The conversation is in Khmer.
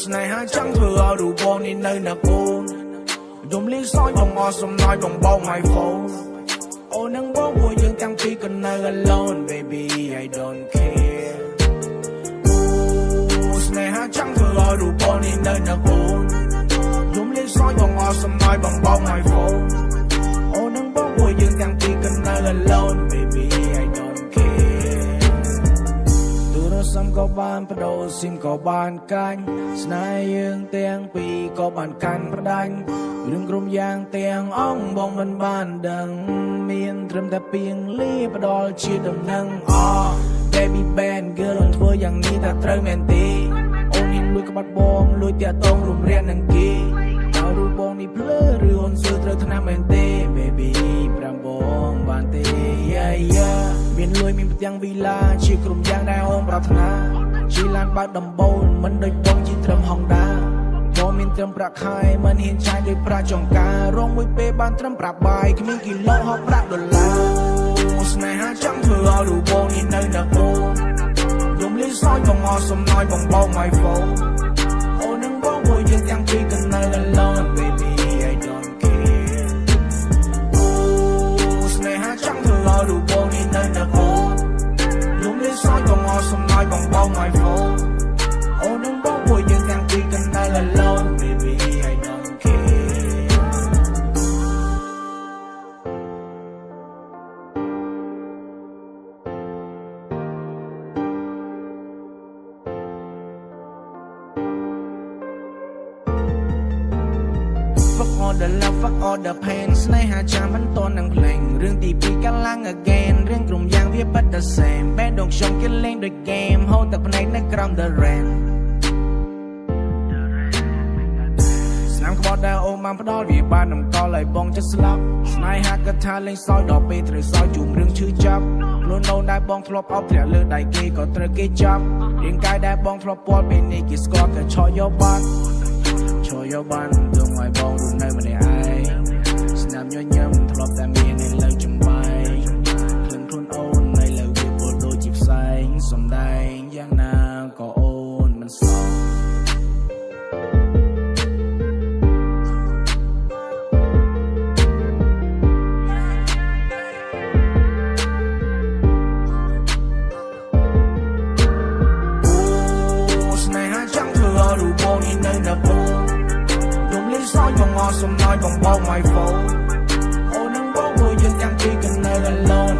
ស្នេហាចង់ធ្វើឲ្យរូបបងនេះនៅណាកូនយំលីសោយបងអស់សំណោយបងបោក my phone អូននឹងបងពួកយើងទាំងពីរក៏នៅ alone baby I don't care ស្នេហាចង់ធ្វើឲ្យរូបបងនេះនៅណាកូនយំលីសោយបងអស់សំណោយបងបោក my phone អូននឹងបងពួកយើងទាំងពីរក៏នៅ alone baby I don't care ទូរស័ព្ទក៏បានបដូរស៊ីមក៏បានកាញ់ស្នេហ៍យើងទាំងពីរក៏បានកាន់ប្រដាញ់រឿងក្រុមយ៉ាងទាំងអង្គបងមិនបានដឹងមានត្រឹមតែពីងលីផ្ដល់ជាដំណឹងbaby band girl អូនធ្វើយ៉ាងនេះថាត្រូវមែនទេអូននេះលួចក្បាត់បងលួចតាក់ទងរំរាននឹងគេដល់រូបបងនេះភ្លើឬអូនសើត្រូវថ្នាំមែនទេ baby ប្រាំបងបានទេមានលួយមានផ្ទាំងវីឡាជាក្រុមយ៉ាងដែលអូនប្រាថ្នាជាឡានបើកដំបូលមិនដូចបងជាត្រឹមហុងដាបងមានត្រឹមប្រាក់ខែមិនហ៊ានចាយដោយប្រាក់ចង្ការរងមួយពេលបានត្រឹមប្រាប់បាយគ្មានគីឡូហោប្រាក់ដុល្លារស្នេហាចង់ធ្វើឲ្យរូបបងនេះនៅណាកូនយំលីសោយបងអស់សំណោយបងបោក my phone អូននឹងបងពួកយើងទាំងពីរក៏នៅ alone baby I don't care ស្នេហាចង់ធ្វើឲ្យរូបបងនេះនៅណាកូនយំលីសោយបងអស់សំណោយបងបោក my phone អូននឹងបងពួកយើងទាំងពីរក៏នៅ alone baby I don't care fuck all the love fuck all the pain ស្នេហាចាំមិនតន់នឹងភ្លេងរឿងទី2កាលឡើង again រឿងក្រុមយ៉ាងវាបាត់ the same បែរដងខ្ញុំគេលេងដូច game ហូតទឹកភ្នែកនៅក្រោម the rain ស្នាមក្បត់ដែលអូនបានផ្ដល់វាបានតម្កល់ឲ្យបងចិត្តស្លាប់ស្នេហាកថាលេងសើចដល់ពេលត្រូវសើចជុំរឿងឈឺចាប់ខ្លួនអូនដែលបងធ្លាប់អោបធ្លាក់លើដៃគេក៏ត្រូវគេចាប់រាងកាយដែលបងធ្លាប់ពាល់ពេលនេះគេស្គាល់តែឆោយកបាត់ទងឲ្យបងរស់នៅម្នាក់ឯងស្នាមញញឹមធ្លាប់តែមាននៅលើចំបែងក្លិនខ្លួនអូននៅលើវាពលដូចជាផ្សែងសំដែងយ៉ាងណាក៏អូនមិនសល់ស្នេហាចង់ធ្វើឲ្យរូបបងនេះនៅណាបងសោយបងអស់សំណោយបងបោក my phone អូននឹងបងពួកយើងទាំងពីរក៏នៅ alone